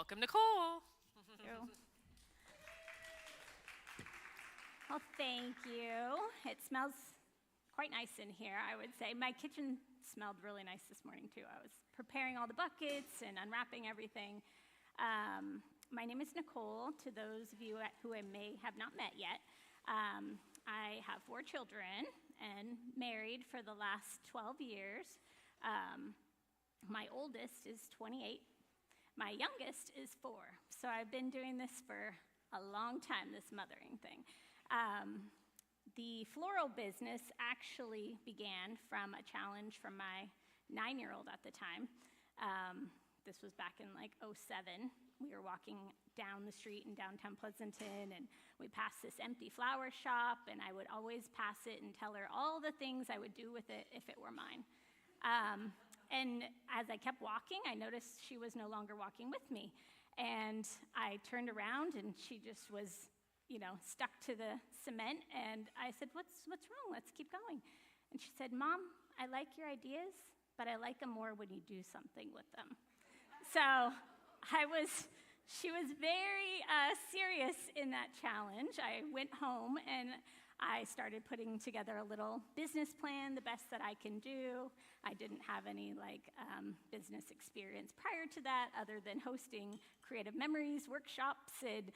Welcome, Nicole. you. Well, thank you. It smells quite nice in here, I would say. My kitchen smelled really nice this morning, too. I was preparing all the buckets and unwrapping everything. My name is Nicole, to those of you who I may have not met yet. I have 4 children and married for the last 12 years. My oldest is 28. My youngest is 4. So I've been doing this for a long time, this mothering thing. The floral business actually began from a challenge from my 9-year-old at the time. This was back in like '07. We were walking down the street in downtown Pleasanton, and we passed this empty flower shop, and I would always pass it and tell her all the things I would do with it if it were mine. And as I kept walking, I noticed she was no longer walking with me. And I turned around, and she just was, stuck to the cement. And I said, what's wrong? Let's keep going. And she said, Mom, I like your ideas, but I like them more when you do something with them. So she was very serious in that challenge. I went home, and I started putting together a little business plan, the best that I can do. I didn't have any business experience prior to that, other than hosting creative memories workshops and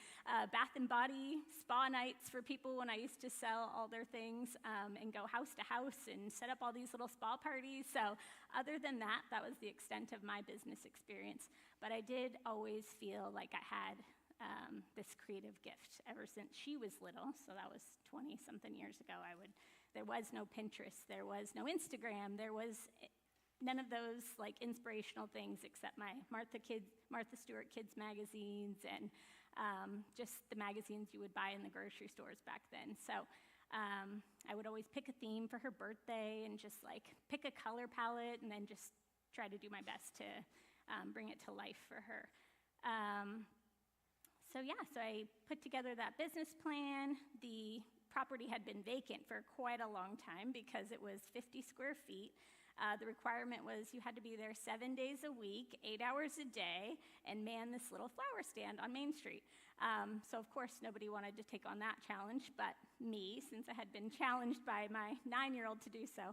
bath and body spa nights for people when I used to sell all their things and go house to house and set up all these little spa parties. So other than that, that was the extent of my business experience. But I did always feel like I had this creative gift ever since she was little. So that was 20-something years ago. There was no Pinterest, there was no Instagram, there was none of those inspirational things except my Martha Stewart Kids magazines and just the magazines you would buy in the grocery stores back then. So I would always pick a theme for her birthday and just pick a color palette and then just try to do my best to bring it to life for her. So I put together that business plan. The property had been vacant for quite a long time because it was 50 square feet. The requirement was you had to be there 7 days a week, 8 hours a day, and man this little flower stand on Main Street. So of course nobody wanted to take on that challenge but me, since I had been challenged by my 9-year-old to do so.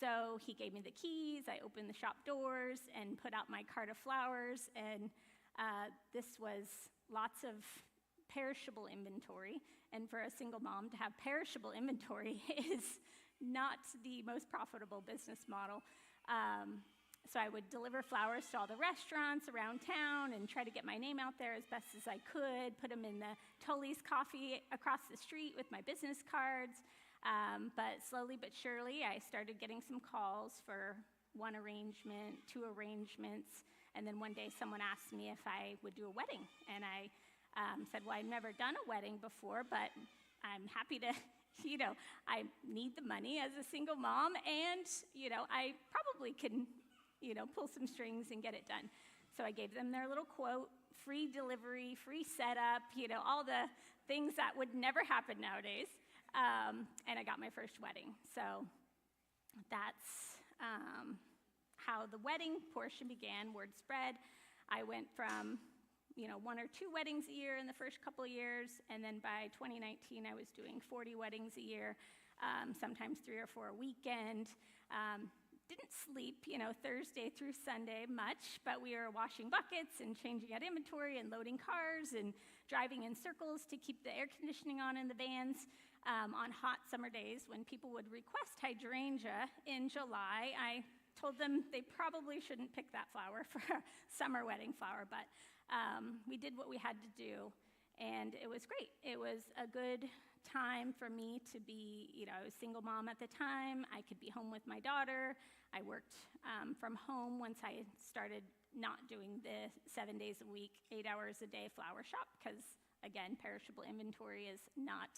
So he gave me the keys, I opened the shop doors and put out my cart of flowers, and this was lots of perishable inventory, and for a single mom to have perishable inventory is not the most profitable business model. So I would deliver flowers to all the restaurants around town and try to get my name out there as best as I could, put them in the Tully's coffee across the street with my business cards. But slowly but surely, I started getting some calls for 1 arrangement, 2 arrangements, and then one day someone asked me if I would do a wedding. And I said, well, I've never done a wedding before, but I'm happy to, I need the money as a single mom, and, I probably can, pull some strings and get it done. So I gave them their little quote, free delivery, free setup, all the things that would never happen nowadays. And I got my first wedding. So that's how the wedding portion began. Word spread. I went from 1 or 2 weddings a year in the first couple of years, and then by 2019 I was doing 40 weddings a year, sometimes 3 or 4 a weekend. Didn't sleep, Thursday through Sunday much, but we were washing buckets and changing out inventory and loading cars and driving in circles to keep the air conditioning on in the vans. On hot summer days when people would request hydrangea in July, I told them they probably shouldn't pick that flower for a summer wedding flower, but we did what we had to do, and it was great. It was a good time for me to be, I was a single mom at the time. I could be home with my daughter. I worked from home once I started not doing the 7 days a week, 8 hours a day flower shop, because again, perishable inventory is not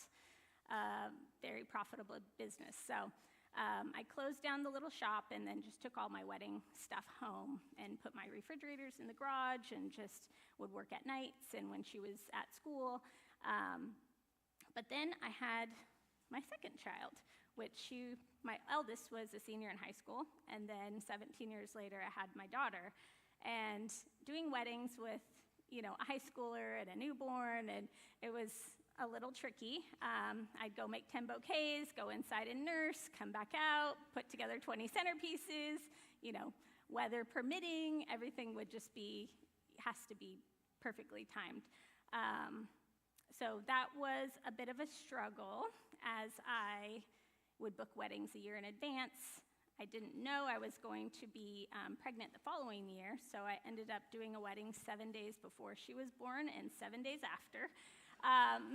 a very profitable business. So I closed down the little shop and then just took all my wedding stuff home and put my refrigerators in the garage and just would work at nights and when she was at school. But then I had my second child, which my eldest was a senior in high school, and then 17 years later I had my daughter. And doing weddings with, a high schooler and a newborn, and it was a little tricky. I'd go make 10 bouquets, go inside and nurse, come back out, put together 20 centerpieces, weather permitting, everything has to be perfectly timed. So that was a bit of a struggle as I would book weddings a year in advance. I didn't know I was going to be pregnant the following year, so I ended up doing a wedding 7 days before she was born and 7 days after.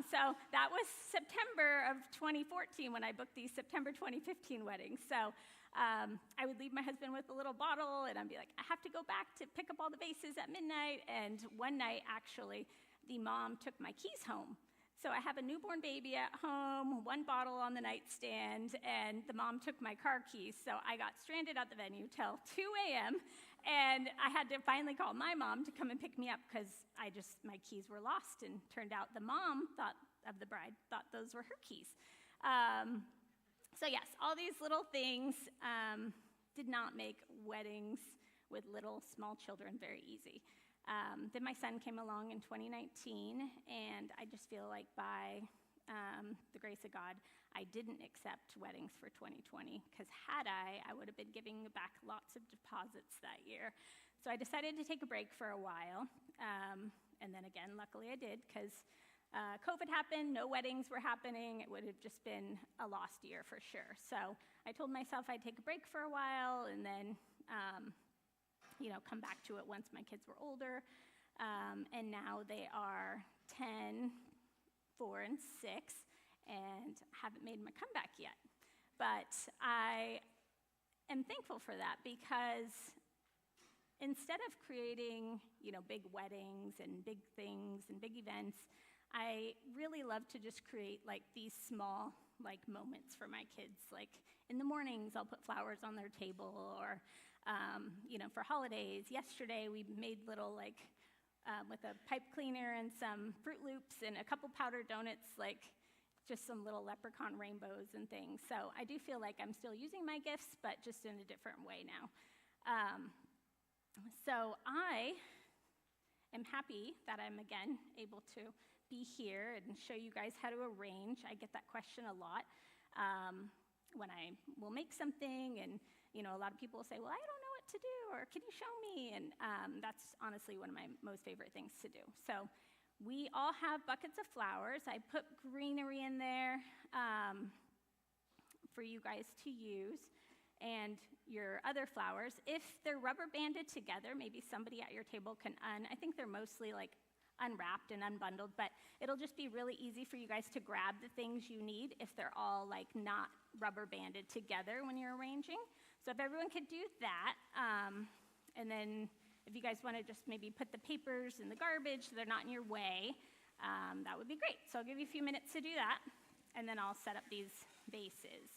So that was September of 2014 when I booked these September 2015 weddings. So I would leave my husband with a little bottle, and I'd be like, I have to go back to pick up all the vases at midnight. And one night, actually, the mom took my keys home. So I have a newborn baby at home, one bottle on the nightstand, and the mom took my car keys. So I got stranded at the venue till 2 a.m., and I had to finally call my mom to come and pick me up because my keys were lost, and turned out the mom of the bride thought those were her keys. So yes, all these little things did not make weddings with little small children very easy. Then my son came along in 2019, and I just feel like by the grace of God, I didn't accept weddings for 2020, because had I would have been giving back lots of deposits that year. So I decided to take a break for a while, and then again, luckily I did, because COVID happened, no weddings were happening. It would have just been a lost year for sure. So I told myself I'd take a break for a while, and then come back to it once my kids were older. And now they are 10, 4, and 6, and haven't made my comeback yet. But I am thankful for that, because instead of creating, big weddings and big things and big events, I really love to just create these small moments for my kids. Like in the mornings, I'll put flowers on their table, or for holidays. Yesterday, we made little with a pipe cleaner and some Fruit Loops and a couple powdered donuts, just some little leprechaun rainbows and things. So I do feel like I'm still using my gifts, but just in a different way now. So I am happy that I'm again able to be here and show you guys how to arrange. I get that question a lot when I will make something, and a lot of people will say, well, I don't know what to do, or can you show me? And that's honestly one of my most favorite things to do. So we all have buckets of flowers. I put greenery in there for you guys to use, and your other flowers. If they're rubber banded together, maybe somebody at your table can I think they're mostly unwrapped and unbundled, but it'll just be really easy for you guys to grab the things you need if they're all not rubber banded together when you're arranging. So if everyone could do that, and then if you guys want to just maybe put the papers in the garbage so they're not in your way, that would be great. So I'll give you a few minutes to do that, and then I'll set up these vases.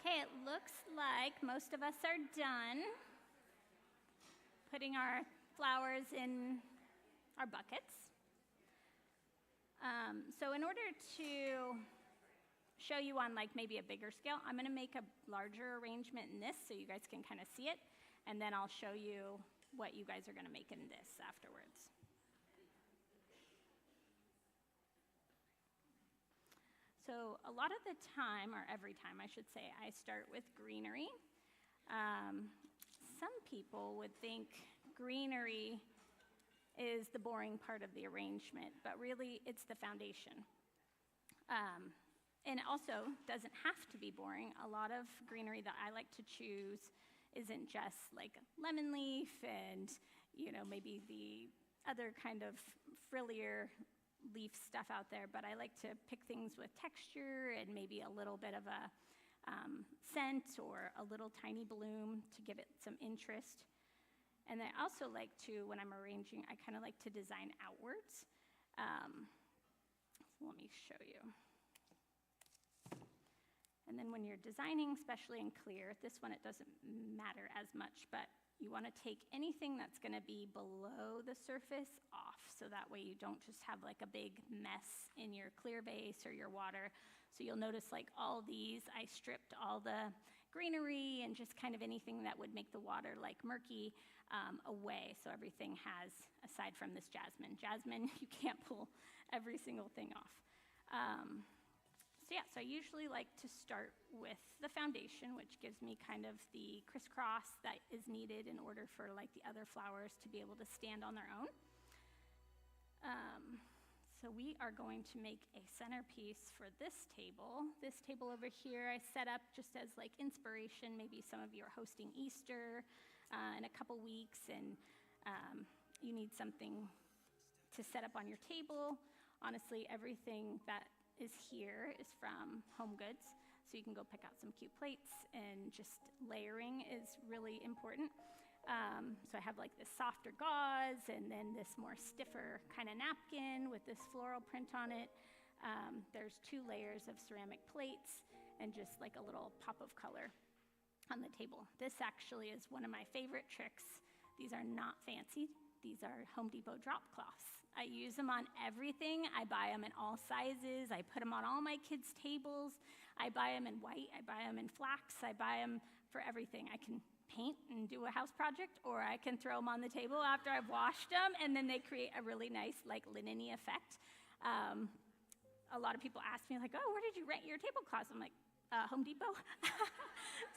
Okay, it looks like most of us are done putting our flowers in our buckets. So in order to show you on like maybe a bigger scale, I'm going to make a larger arrangement in this so you guys can kind of see it, and then I'll show you what you guys are going to make in this afterwards. So a lot of the time, or every time I should say, I start with greenery. Some people would think greenery is the boring part of the arrangement, but really it's the foundation. And it also doesn't have to be boring. A lot of greenery that I like to choose isn't just like lemon leaf and, maybe the other kind of frillier leaf stuff out there, but I like to pick things with texture and maybe a little bit of a scent or a little tiny bloom to give it some interest. And I also like to, when I'm arranging, I kind of like to design outwards. So let me show you. And then when you're designing, especially in clear, this one it doesn't matter as much, but you want to take anything that's going to be below the surface off, so that way you don't just have like a big mess in your clear base or your water. So you'll notice like all these, I stripped all the greenery and just kind of anything that would make the water like murky away. So everything has, aside from this jasmine, you can't pull every single thing off. So I usually like to start with the foundation, which gives me kind of the crisscross that is needed in order for like the other flowers to be able to stand on their own. So we are going to make a centerpiece for this table. This table over here I set up just as like inspiration. Maybe some of you are hosting Easter in a couple weeks and you need something to set up on your table. Honestly, everything that is here is from Home Goods, so you can go pick out some cute plates, and just layering is really important. So I have like this softer gauze and then this more stiffer kind of napkin with this floral print on it. There's 2 layers of ceramic plates and just like a little pop of color on the table. This actually is one of my favorite tricks. These are not fancy. These are Home Depot drop cloths. I use them on everything. I buy them in all sizes. I put them on all my kids' tables. I buy them in white. I buy them in flax. I buy them for everything. I can paint and do a house project, or I can throw them on the table after I've washed them, and then they create a really nice, like, linen-y effect. A lot of people ask me, like, oh, where did you rent your tablecloths? I'm like, Home Depot.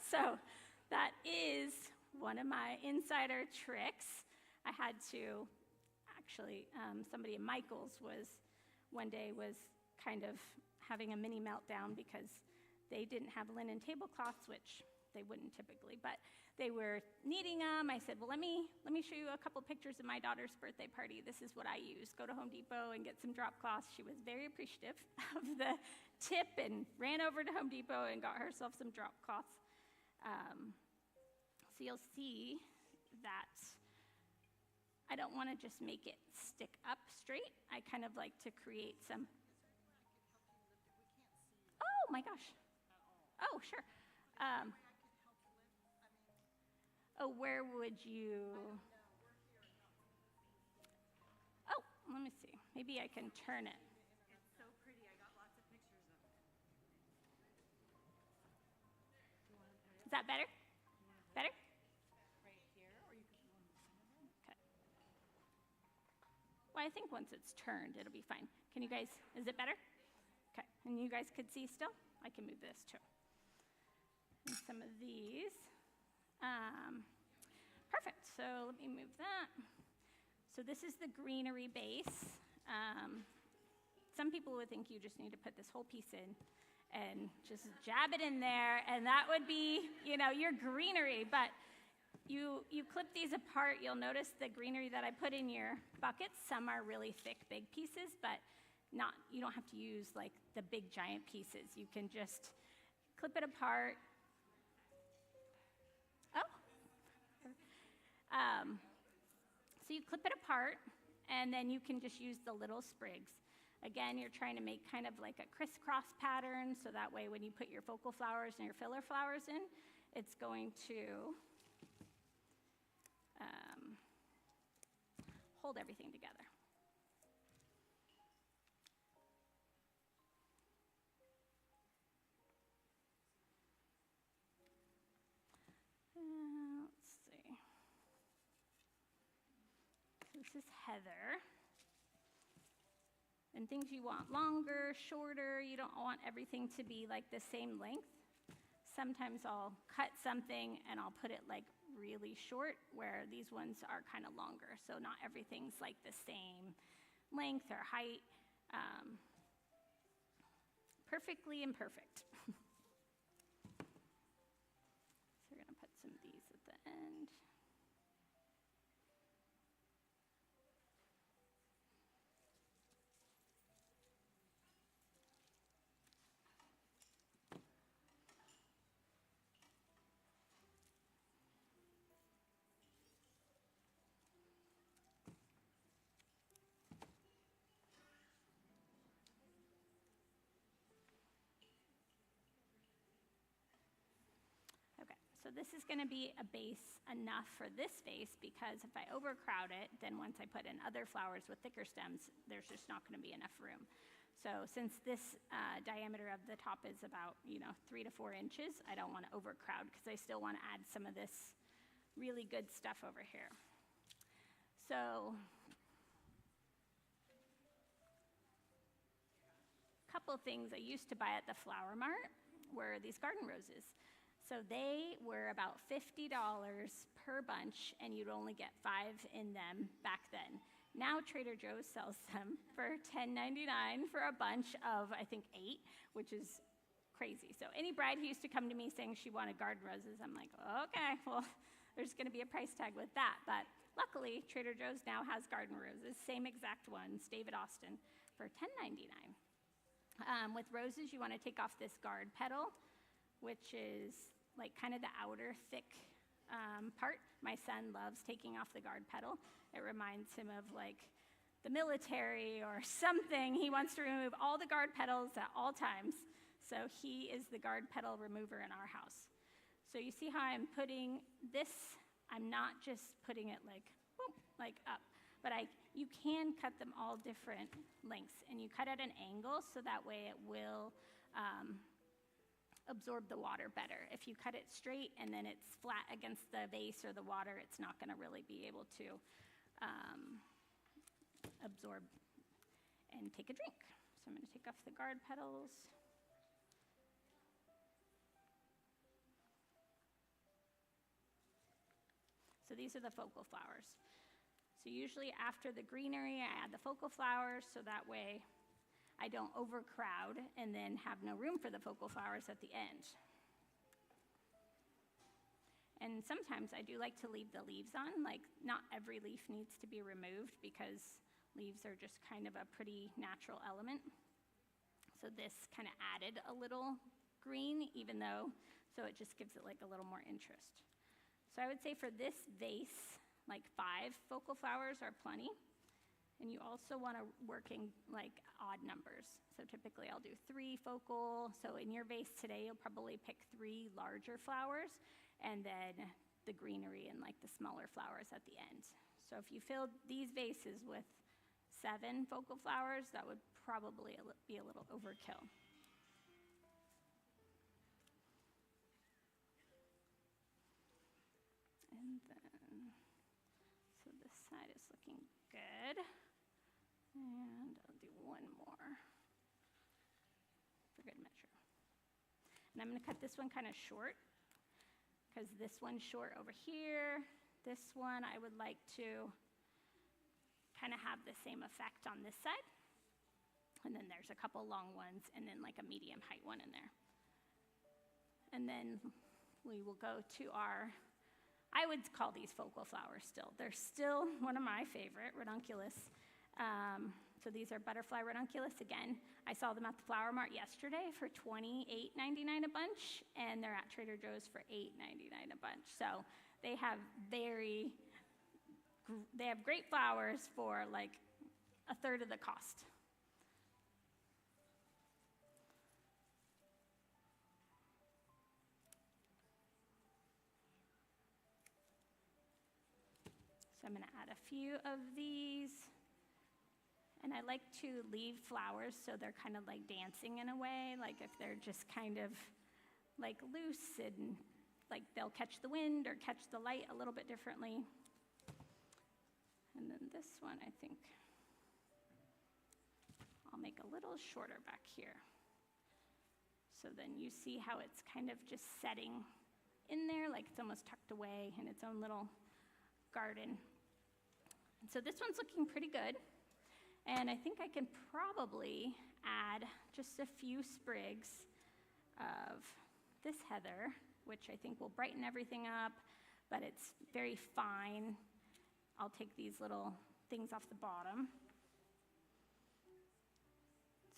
So that is one of my insider tricks. I had to, actually, somebody in Michael's one day was kind of having a mini meltdown because they didn't have linen tablecloths, which they wouldn't typically, but they were needing them. I said, well, let me show you a couple pictures of my daughter's birthday party. This is what I use. Go to Home Depot and get some drop cloths. She was very appreciative of the tip and ran over to Home Depot and got herself some drop cloths. So you'll see that I don't want to just make it stick up straight. I kind of like to create some. Oh my gosh. Oh, sure. Oh, where would you? Oh, let me see. Maybe I can turn it. It's so pretty. I got lots of pictures of it. Is that better? Better? Right here, or you could go on the side of it. Okay. Well, I think once it's turned, it'll be fine. Can you guys, is it better? Okay. And you guys could see still? I can move this too. And some of these. Perfect. So let me move that. So this is the greenery base. Some people would think you just need to put this whole piece in and just jab it in there, and that would be, your greenery. But you clip these apart, you'll notice the greenery that I put in your buckets. Some are really thick, big pieces, but you don't have to use like the big giant pieces. You can just clip it apart. So you clip it apart, and then you can just use the little sprigs. Again, you're trying to make kind of like a crisscross pattern, so that way when you put your focal flowers and your filler flowers in, it's going to hold everything together. Let's see. This is heather. And things you want longer, shorter, you don't want everything to be like the same length. Sometimes I'll cut something and I'll put it like really short, where these ones are kind of longer, so not everything's like the same length or height. Perfectly imperfect. So we're going to put some of these at the end. So this is going to be a base enough for this vase, because if I overcrowd it, then once I put in other flowers with thicker stems, there's just not going to be enough room. So since this diameter of the top is about 3 to 4 inches, I don't want to overcrowd, because I still want to add some of this really good stuff over here. So a couple things I used to buy at the Flower Mart were these garden roses. So they were about $50 per bunch, and you'd only get 5 in them back then. Now Trader Joe's sells them for $10.99 for a bunch of, I think, 8, which is crazy. So any bride who used to come to me saying she wanted garden roses, I'm like, okay, well, there's going to be a price tag with that. But luckily, Trader Joe's now has garden roses, same exact ones, David Austin, for $10.99. With roses, you want to take off this guard petal, which is like kind of the outer thick part. My son loves taking off the guard petal. It reminds him of like the military or something. He wants to remove all the guard petals at all times. So he is the guard petal remover in our house. So you see how I'm putting this, I'm not just putting it like, whoop, like up, but you can cut them all different lengths, and you cut at an angle so that way it will absorb the water better. If you cut it straight and then it's flat against the vase or the water, it's not going to really be able to absorb and take a drink. So I'm going to take off the guard petals. So these are the focal flowers. So usually after the greenery, I add the focal flowers, so that way I don't overcrowd and then have no room for the focal flowers at the end. And sometimes I do like to leave the leaves on. Like, not every leaf needs to be removed, because leaves are just kind of a pretty natural element. So this kind of added a little green, even though, so it just gives it like a little more interest. So I would say for this vase, like 5 focal flowers are plenty. And you also want to work in like odd numbers. So typically I'll do 3 focal. So in your vase today, you'll probably pick 3 larger flowers, and then the greenery and like the smaller flowers at the end. So if you filled these vases with 7 focal flowers, that would probably be a little overkill. And then, so this side is looking good. And I'll do one more for good measure. And I'm going to cut this one kind of short, because this one's short over here. This one I would like to kind of have the same effect on this side. And then there's a couple long ones, and then like a medium height one in there. And then we will go to our, I would call these focal flowers still. They're still one of my favorite, ranunculus. So these are butterfly ranunculus. Again, I saw them at the Flower Mart yesterday for $28.99 a bunch, and they're at Trader Joe's for $8.99 a bunch. So they have great flowers for like a third of the cost. I'm going to add a few of these. And I like to leave flowers so they're kind of like dancing in a way, like if they're just kind of like loose and like they'll catch the wind or catch the light a little bit differently. And then this one, I think I'll make a little shorter back here. So then you see how it's kind of just setting in there, like it's almost tucked away in its own little garden. And so this one's looking pretty good. And I think I can probably add just a few sprigs of this heather, which I think will brighten everything up, but it's very fine. I'll take these little things off the bottom.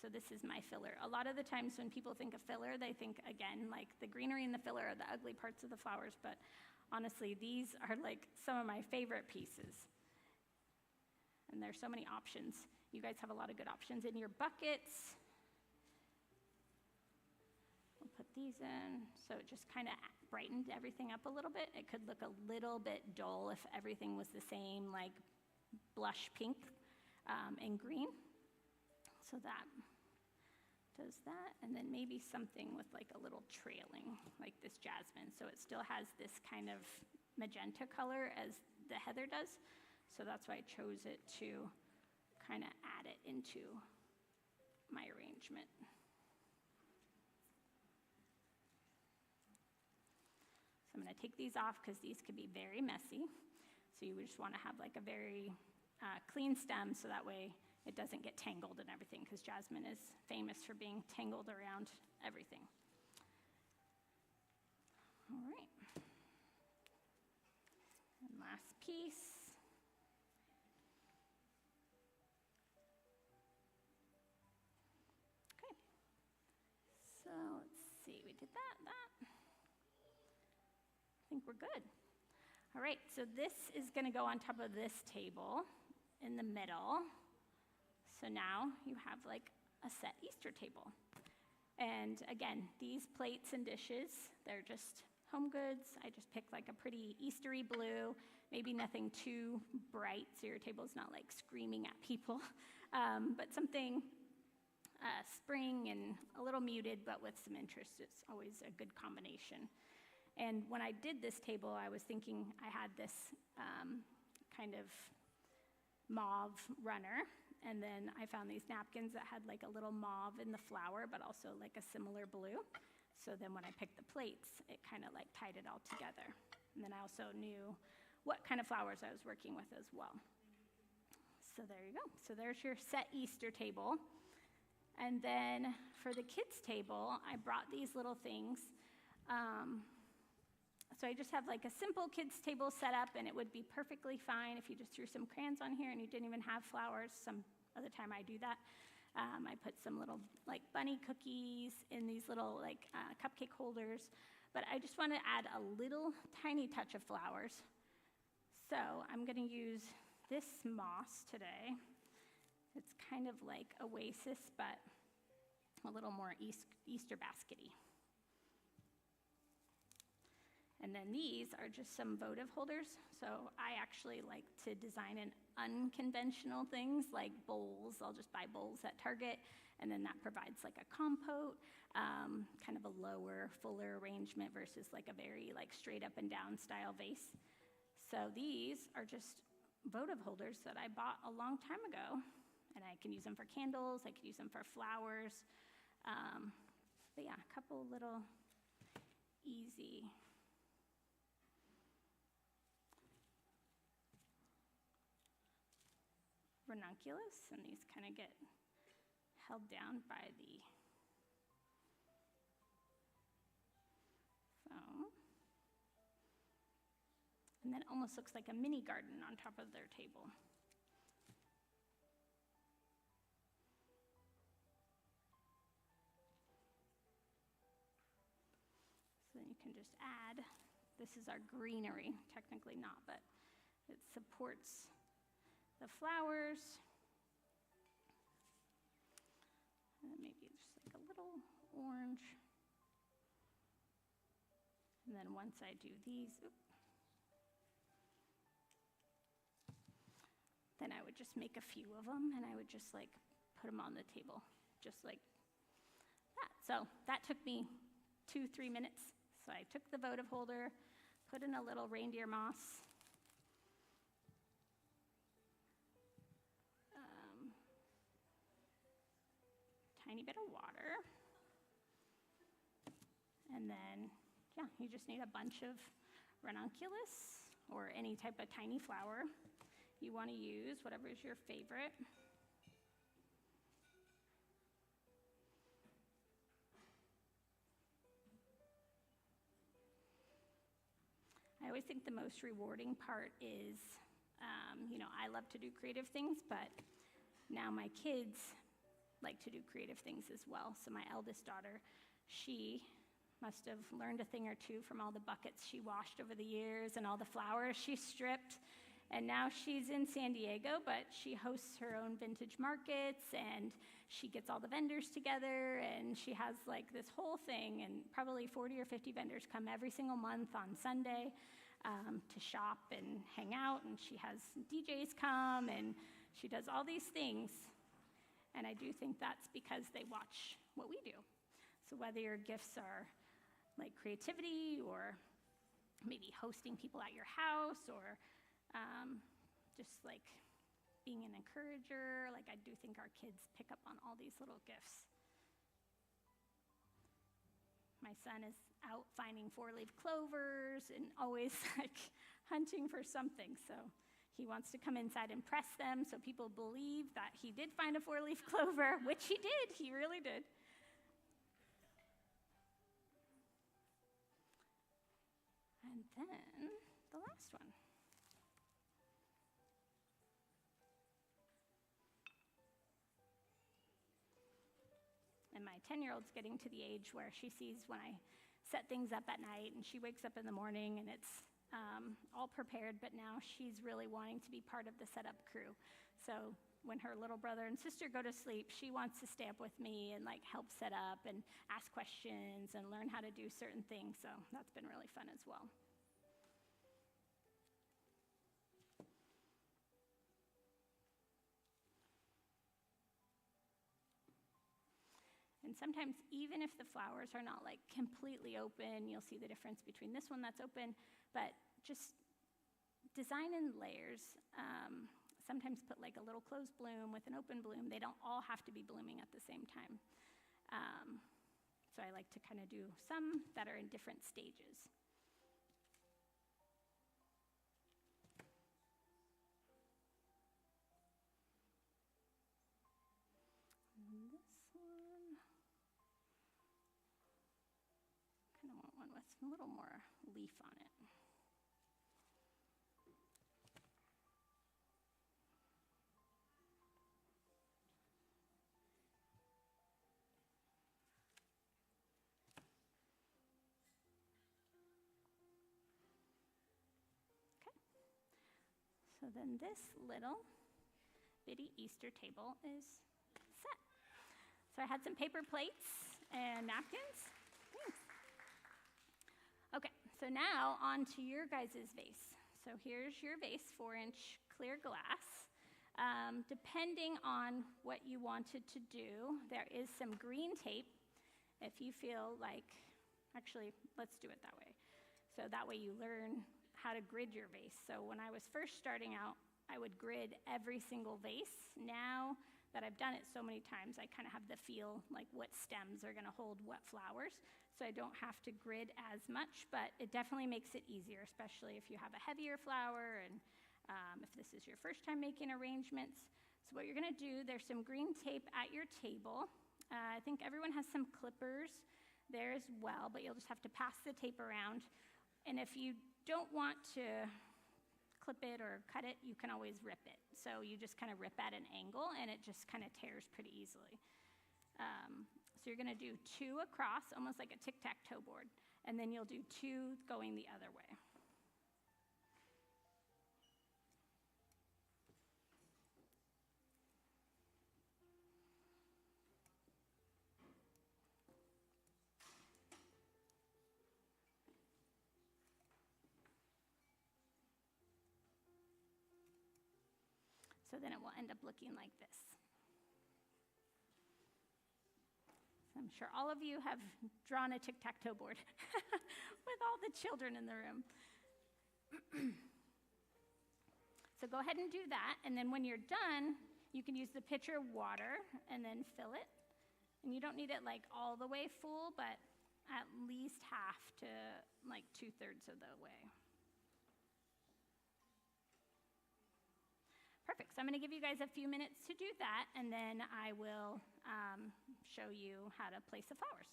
So this is my filler. A lot of the times when people think of filler, they think, again, like the greenery and the filler are the ugly parts of the flowers, but honestly, these are like some of my favorite pieces. And there's so many options. You guys have a lot of good options in your buckets. We'll put these in. So it just kind of brightened everything up a little bit. It could look a little bit dull if everything was the same, like blush pink and green. So that does that. And then maybe something with like a little trailing, like this jasmine. So it still has this kind of magenta color as the heather does. So that's why I chose it to kind of add it into my arrangement. So I'm going to take these off because these could be very messy. So you just want to have like a very clean stem so that way it doesn't get tangled and everything, because jasmine is famous for being tangled around everything. All right. And last piece. So let's see, we did that. I think we're good. All right, so this is going to go on top of this table in the middle. So now you have like a set Easter table. And again, these plates and dishes, they're just home goods. I just picked like a pretty Eastery blue, maybe nothing too bright so your table's not like screaming at people, but something spring and a little muted, but with some interest. It's always a good combination. And when I did this table, I was thinking I had this kind of mauve runner, and then I found these napkins that had like a little mauve in the flower, but also like a similar blue. So then when I picked the plates, it kind of like tied it all together. And then I also knew what kind of flowers I was working with as well. So there you go. So there's your set Easter table. And then for the kids' table, I brought these little things. So I just have like a simple kids' table set up, and it would be perfectly fine if you just threw some crayons on here and you didn't even have flowers. Some other time I do that. I put some little like bunny cookies in these little like cupcake holders. But I just want to add a little tiny touch of flowers. So I'm going to use this moss today. It's kind of like oasis, but a little more Easter basket-y. And then these are just some votive holders. So I actually like to design in unconventional things like bowls. I'll just buy bowls at Target, and then that provides like a compote, kind of a lower, fuller arrangement versus like a very like straight up and down style vase. So these are just votive holders that I bought a long time ago, and I can use them for candles, I can use them for flowers. But yeah, a couple little easy ranunculus, and these kind of get held down by the foam. And then it almost looks like a mini garden on top of their table. So then you can just add, this is our greenery, technically not, but it supports the flowers. And maybe just like a little orange. And then once I do these, then I would just make a few of them, and I would just like put them on the table, just like that. So that took me 2-3 minutes. So I took the votive holder, put in a little reindeer moss, tiny bit of water, and then, yeah, you just need a bunch of ranunculus or any type of tiny flower you want to use, whatever is your favorite. I always think the most rewarding part is, I love to do creative things, but now my kids like to do creative things as well. So my eldest daughter, she must have learned a thing or two from all the buckets she washed over the years and all the flowers she stripped. And now she's in San Diego, but she hosts her own vintage markets, and she gets all the vendors together, and she has like this whole thing, and probably 40 or 50 vendors come every single month on Sunday to shop and hang out, and she has DJs come, and she does all these things. And I do think that's because they watch what we do. So whether your gifts are like creativity, or maybe hosting people at your house, or just like being an encourager, like I do think our kids pick up on all these little gifts. My son is out finding 4-leaf clovers and always like hunting for something. So he wants to come inside and press them so people believe that he did find a 4-leaf clover, which he did. He really did. And then the last one. And my 10-year-old's getting to the age where she sees when I set things up at night, and she wakes up in the morning and it's all prepared, but now she's really wanting to be part of the setup crew. So when her little brother and sister go to sleep, she wants to stay up with me and like help set up and ask questions and learn how to do certain things. So that's been really fun as well. And sometimes, even if the flowers are not like completely open, you'll see the difference between this one that's open, but just design in layers. Sometimes put like a little closed bloom with an open bloom. They don't all have to be blooming at the same time. So I like to kind of do some that are in different stages. And this one, kind of want one with a little more leaf on it. So then this little bitty Easter table is set. So I had some paper plates and napkins. Thanks. Okay, so now on to your guys' vase. So here's your vase, 4-inch clear glass. Depending on what you wanted to do, there is some green tape. If you feel like, actually, let's do it that way. So that way you learn how to grid your vase. So when I was first starting out, I would grid every single vase. Now that I've done it so many times, I kind of have the feel like what stems are gonna hold what flowers. So I don't have to grid as much, but it definitely makes it easier, especially if you have a heavier flower and if this is your first time making arrangements. So what you're gonna do, there's some green tape at your table. I think everyone has some clippers there as well, but you'll just have to pass the tape around. And if you don't want to clip it or cut it, you can always rip it. So you just kind of rip at an angle, and it just kind of tears pretty easily. So you're gonna do 2 across, almost like a tic-tac-toe board, and then you'll do 2 going the other way. So then it will end up looking like this. I'm sure all of you have drawn a tic-tac-toe board with all the children in the room. So go ahead and do that, and then when you're done, you can use the pitcher of water and then fill it. And you don't need it like all the way full, but at least half to like 2/3 of the way. Perfect. So I'm going to give you guys a few minutes to do that, and then I will show you how to place the flowers.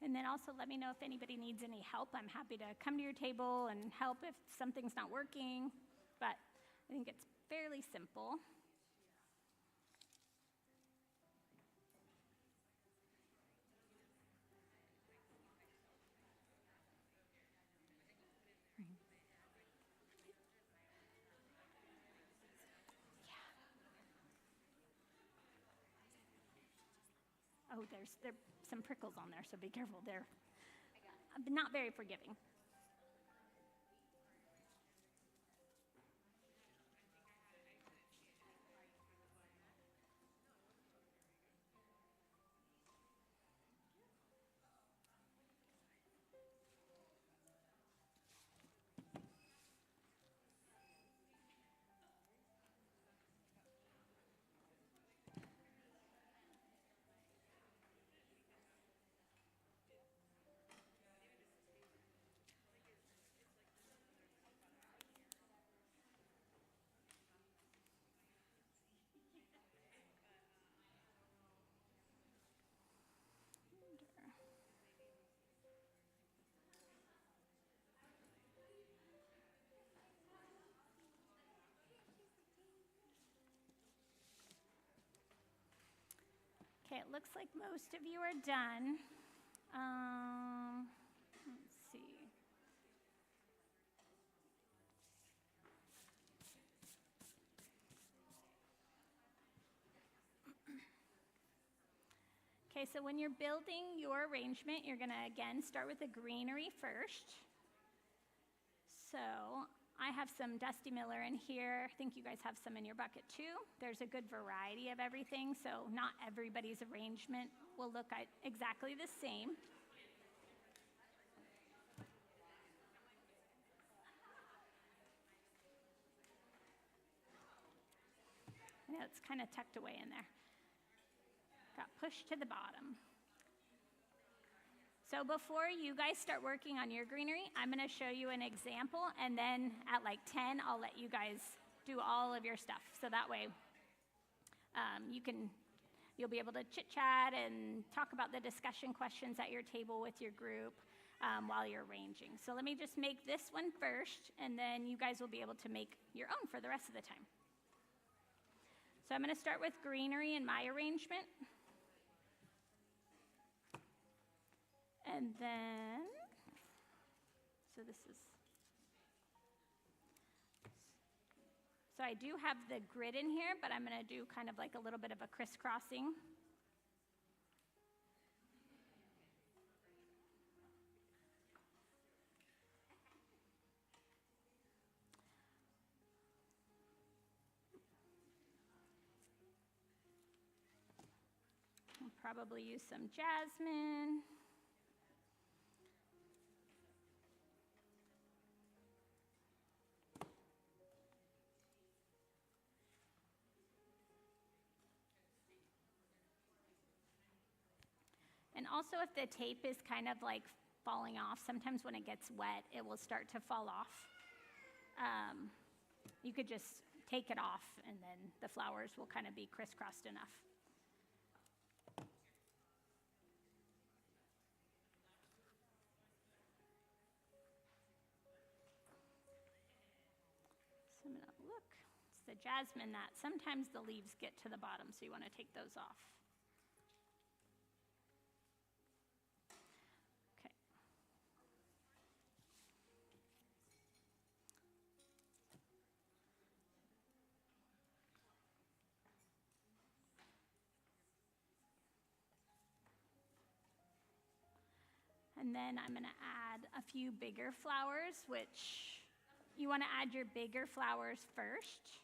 And then also let me know if anybody needs any help. I'm happy to come to your table and help if something's not working, but I think it's fairly simple. Oh, there's some prickles on there, so be careful. They're not very forgiving. Okay, it looks like most of you are done. Let's see. Okay, so when you're building your arrangement, you're going to, again, start with the greenery first. So I have some Dusty Miller in here. I think you guys have some in your bucket too. There's a good variety of everything, so not everybody's arrangement will look exactly the same. I know it's kind of tucked away in there. Got pushed to the bottom. So before you guys start working on your greenery, I'm going to show you an example, and then at like 10, I'll let you guys do all of your stuff. So that way you'll be able to chit-chat and talk about the discussion questions at your table with your group while you're arranging. So let me just make this one first, and then you guys will be able to make your own for the rest of the time. So I'm going to start with greenery in my arrangement. And then, so I do have the grid in here, but I'm going to do kind of like a little bit of a crisscrossing. I'll probably use some jasmine. And also if the tape is kind of like falling off, sometimes when it gets wet, it will start to fall off. You could just take it off and then the flowers will kind of be crisscrossed enough. So I'm gonna look. It's the jasmine that sometimes the leaves get to the bottom, so you want to take those off. Okay. And then I'm gonna add a few bigger flowers, which you want to add your bigger flowers first.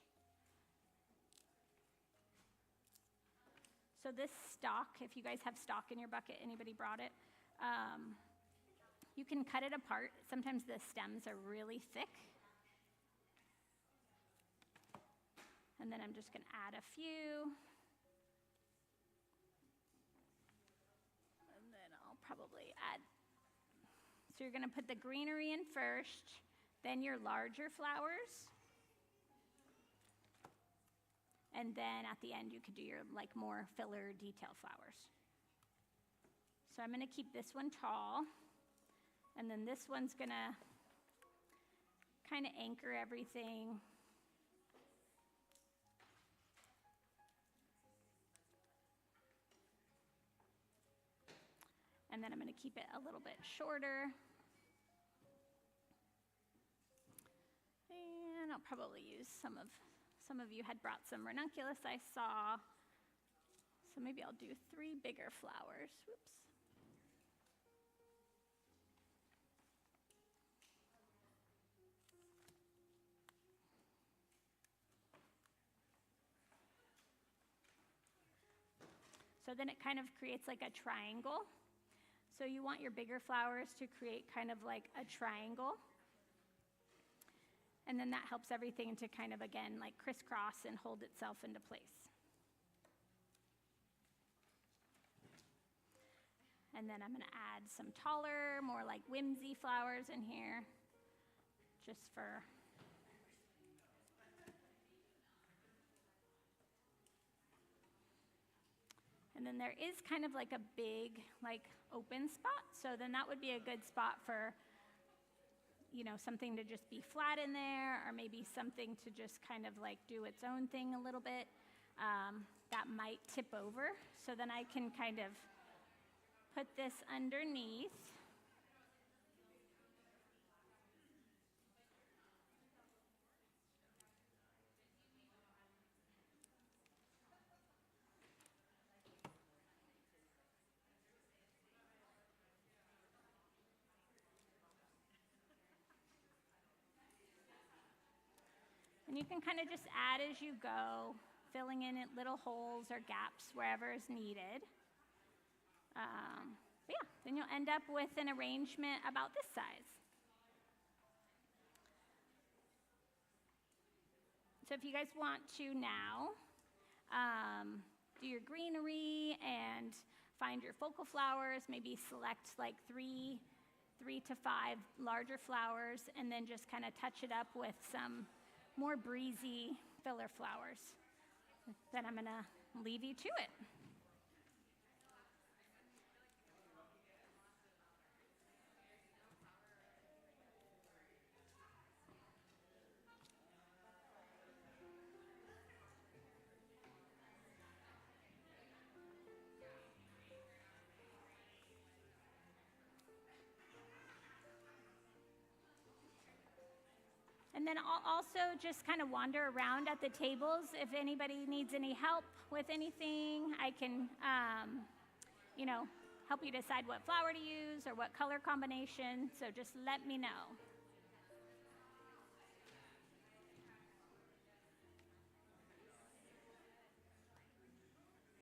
So this stalk, if you guys have stalk in your bucket, anybody brought it? You can cut it apart. Sometimes the stems are really thick. And then I'm just going to add a few. And then I'll probably add. So you're going to put the greenery in first, then your larger flowers. And then at the end, you could do your like more filler detail flowers. So I'm gonna keep this one tall. And then this one's gonna kind of anchor everything. And then I'm gonna keep it a little bit shorter. And I'll probably use some of you had brought some ranunculus I saw. So maybe I'll do 3 bigger flowers. Whoops. So then it kind of creates like a triangle. So you want your bigger flowers to create kind of like a triangle. And then that helps everything to kind of, again, like crisscross and hold itself into place. And then I'm going to add some taller, more like whimsy flowers in here, just for... And then there is kind of like a big, like, open spot. So then that would be a good spot for, you know, something to just be flat in there, or maybe something to just kind of like do its own thing a little bit. That might tip over. So then I can kind of put this underneath. And you can kind of just add as you go, filling in little holes or gaps wherever is needed. But yeah, then you'll end up with an arrangement about this size. So if you guys want to now do your greenery and find your focal flowers, maybe select like 3 to 5 larger flowers, and then just kind of touch it up with some more breezy filler flowers. Then I'm gonna leave you to it. And then I'll also just kind of wander around at the tables. If anybody needs any help with anything, I can, help you decide what flower to use or what color combination. So just let me know.